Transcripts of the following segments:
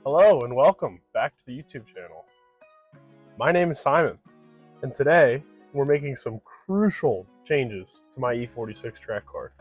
Hello and welcome back to the YouTube channel. My name is Simon, and today we're making some crucial changes to my E46 track car.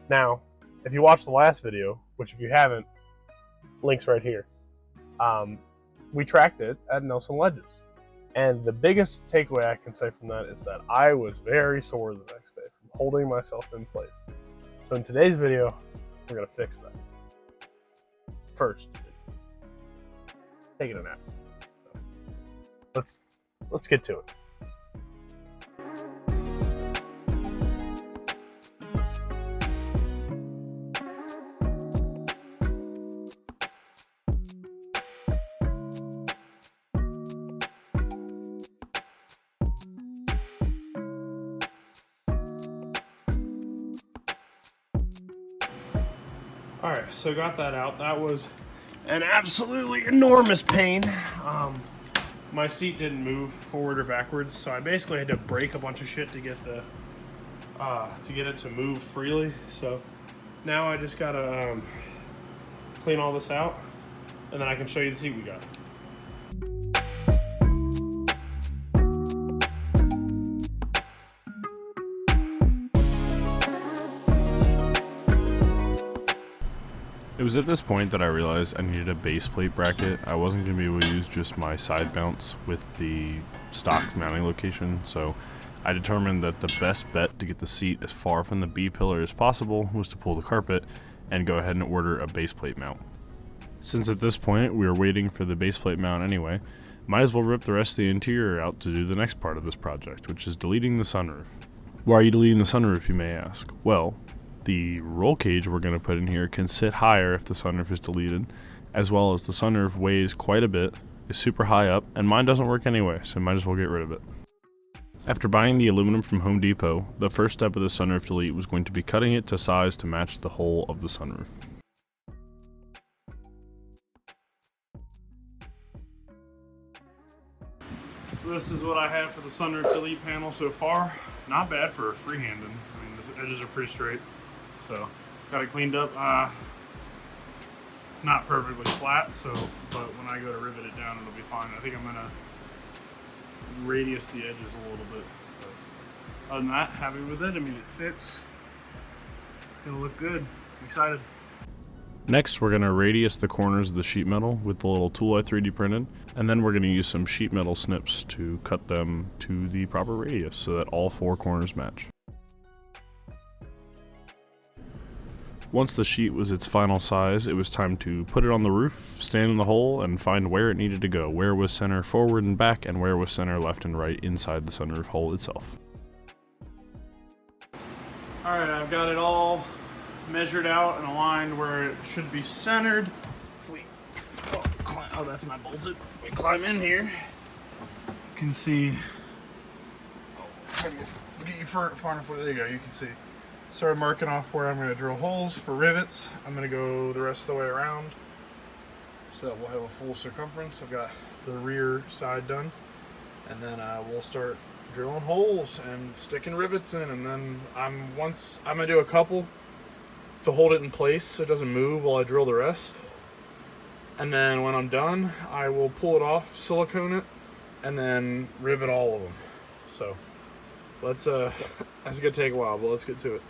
Now, if you watched the last video, which if you haven't, link's right here, we tracked it at Nelson Ledges. And the biggest takeaway I can say from that is that I was very sore the next day from holding myself in place. So in today's video, we're going to fix that. First, taking a nap. So let's get to it. All right, so got that out. That was an absolutely enormous pain. My seat didn't move forward or backwards, so I basically had to break a bunch of shit to get it to move freely. So now I just gotta clean all this out, and then I can show you the seat we got. It was at this point that I realized I needed a base plate bracket. I wasn't going to be able to use just my side mounts with the stock mounting location, so I determined that the best bet to get the seat as far from the B pillar as possible was to pull the carpet and go ahead and order a base plate mount. Since at this point we were waiting for the base plate mount anyway, might as well rip the rest of the interior out to do the next part of this project, which is deleting the sunroof. Why are you deleting the sunroof, you may ask? Well, the roll cage we're going to put in here can sit higher if the sunroof is deleted, as well as the sunroof weighs quite a bit, is super high up, and mine doesn't work anyway, so might as well get rid of it. After buying the aluminum from Home Depot, the first step of the sunroof delete was going to be cutting it to size to match the hole of the sunroof. So this is what I have for the sunroof delete panel so far. Not bad for freehanding. I mean, the edges are pretty straight. So, got it cleaned up. It's not perfectly flat, but when I go to rivet it down, it'll be fine. I think I'm gonna radius the edges a little bit. But other than that, happy with it. I mean, it fits. It's gonna look good. I'm excited. Next, we're gonna radius the corners of the sheet metal with the little tool I 3D printed, and then we're gonna use some sheet metal snips to cut them to the proper radius so that all four corners match. Once the sheet was its final size, it was time to put it on the roof, stand in the hole, and find where it needed to go, where was center forward and back, and where was center left and right inside the sunroof hole itself. Alright, I've got it all measured out and aligned where it should be centered. Oh, that's not bolted. We climb in here. You can see. Get you far enough. There you go. You can see. Started marking off where I'm going to drill holes for rivets. I'm going to go the rest of the way around so that we'll have a full circumference. I've got the rear side done, and then we'll start drilling holes and sticking rivets in. And then I'm going to do a couple to hold it in place so it doesn't move while I drill the rest. And then when I'm done, I will pull it off, silicone it, and then rivet all of them. So let's that's gonna take a while, but let's get to it.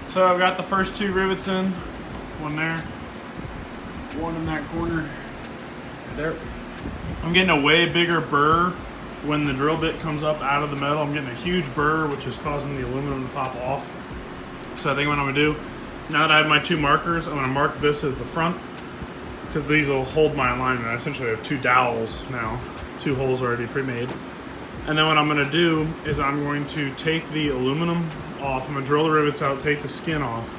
So I've got the first two rivets in, one there, one in that corner, there. I'm getting a way bigger burr when the drill bit comes up out of the metal. I'm getting a huge burr, which is causing the aluminum to pop off. So I think what I'm gonna do, now that I have my two markers, I'm gonna mark this as the front, because these will hold my alignment. I essentially have two dowels now, two holes already pre-made. And then what I'm gonna do is I'm going to take the aluminum off. I'm gonna drill the rivets out, take the skin off,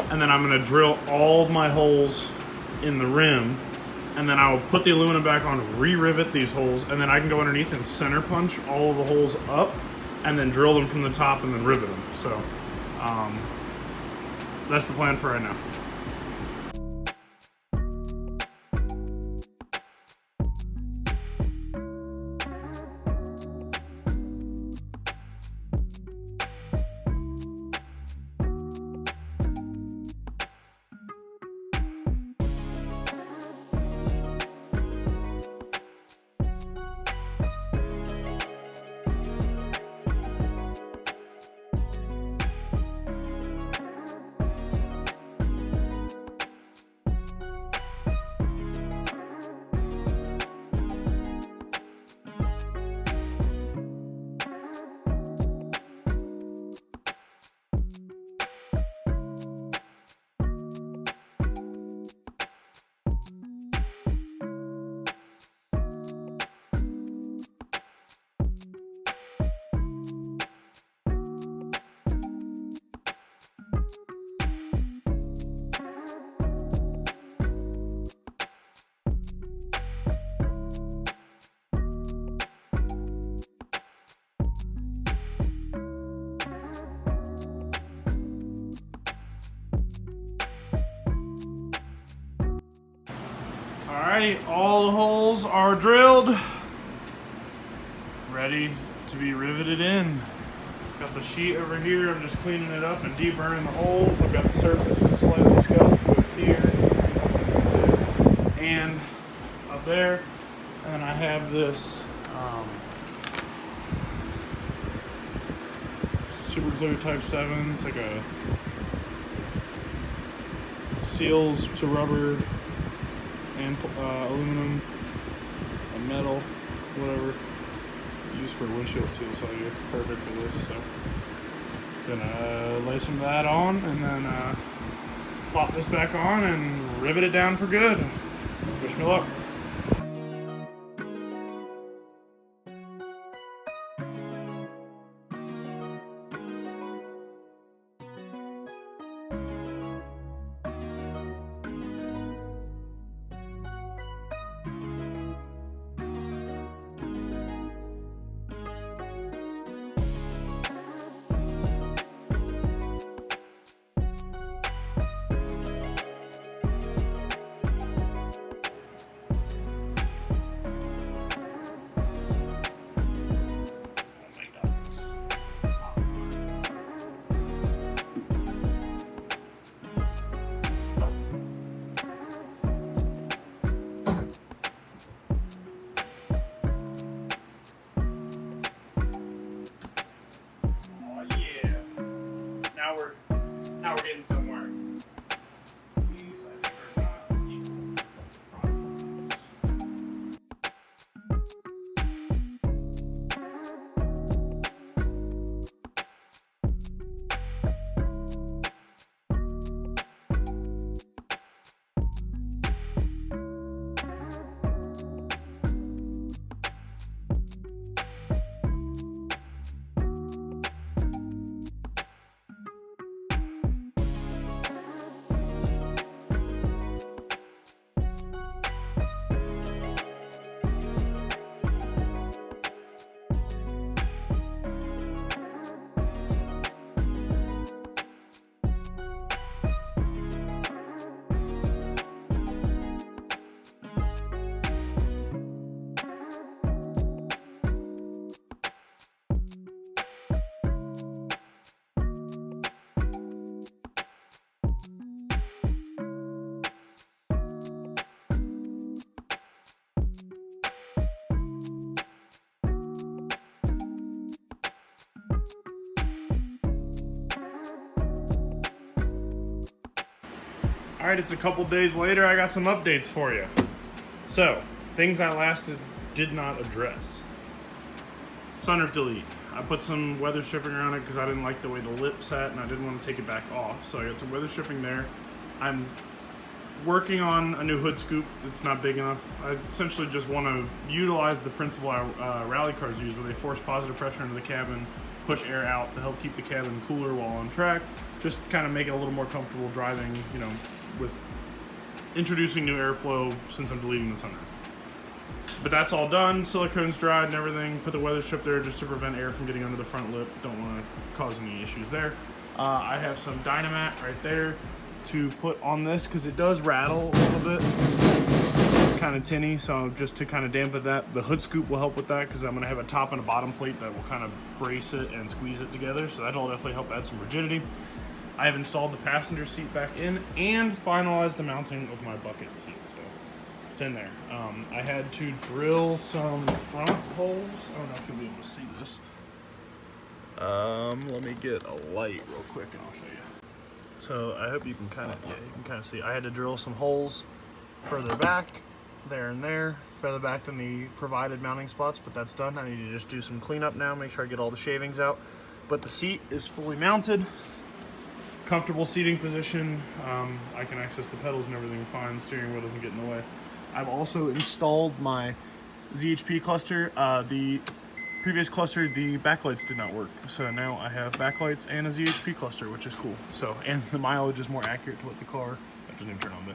and then I'm gonna drill all of my holes in the rim, and then I will put the aluminum back on, re-rivet these holes, and then I can go underneath and center punch all of the holes up, and then drill them from the top and then rivet them. So That's the plan for right now. Alrighty, all the holes are drilled, ready to be riveted in. Got the sheet over here, I'm just cleaning it up and deburring the holes. I've got the surface is slightly scuffed with here, that's it, and up there. And then I have this Super Glue Type 7, it's like a seals to rubber and aluminum and metal, whatever, used for windshield seal, so it's perfect for this. So gonna lay some of that on and then plop this back on and rivet it down for good. Wish me luck. Now we're getting somewhere. These, I think, are not equal problems. All right, it's a couple days later. I got some updates for you. So, things I did not address. Sunroof delete. I put some weather stripping around it because I didn't like the way the lip sat and I didn't want to take it back off. So I got some weather stripping there. I'm working on a new hood scoop. It's not big enough. I essentially just want to utilize the principle rally cars use, where they force positive pressure into the cabin, push air out to help keep the cabin cooler while on track. Just kind of make it a little more comfortable driving, you know, with introducing new airflow since I'm deleting the sunroof. But that's all done. Silicone's dried and everything. Put the weather strip there just to prevent air from getting under the front lip. Don't want to cause any issues there. I have some Dynamat right there to put on this because it does rattle a little bit, kind of tinny. So just to kind of dampen that, the hood scoop will help with that because I'm going to have a top and a bottom plate that will kind of brace it and squeeze it together. So that'll definitely help add some rigidity. I have installed the passenger seat back in and finalized the mounting of my bucket seat. So it's in there. I had to drill some front holes. I don't know if you'll be able to see this. Let me get a light real quick and I'll show you. So I hope you can kind of see. I had to drill some holes further back, there and there, further back than the provided mounting spots, but that's done. I need to just do some cleanup now, make sure I get all the shavings out. But the seat is fully mounted. Comfortable seating position. I can access the pedals and everything fine. Steering wheel doesn't get in the way. I've also installed my ZHP cluster. The previous cluster, the backlights did not work. So now I have backlights and a ZHP cluster, which is cool. So, and the mileage is more accurate to what the car, that doesn't even turn on,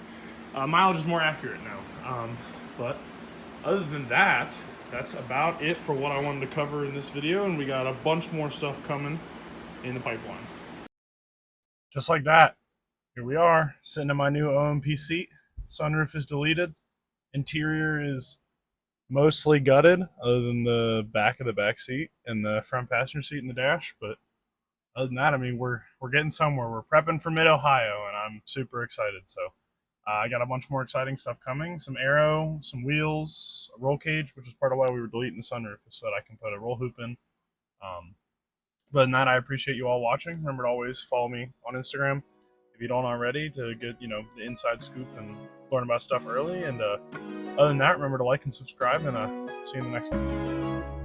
but mileage is more accurate now. But other than that, that's about it for what I wanted to cover in this video. And we got a bunch more stuff coming in the pipeline. Just like that, here we are, sitting in my new OMP seat. Sunroof is deleted. Interior is mostly gutted, other than the back of the back seat and the front passenger seat and the dash. But other than that, I mean, we're getting somewhere. We're prepping for Mid-Ohio, and I'm super excited. So I got a bunch more exciting stuff coming. Some aero, some wheels, a roll cage, which is part of why we were deleting the sunroof, so that I can put a roll hoop in. But other than that, I appreciate you all watching. Remember to always follow me on Instagram if you don't already, to get, you know, the inside scoop and learn about stuff early. And other than that, remember to like and subscribe, and see you in the next one.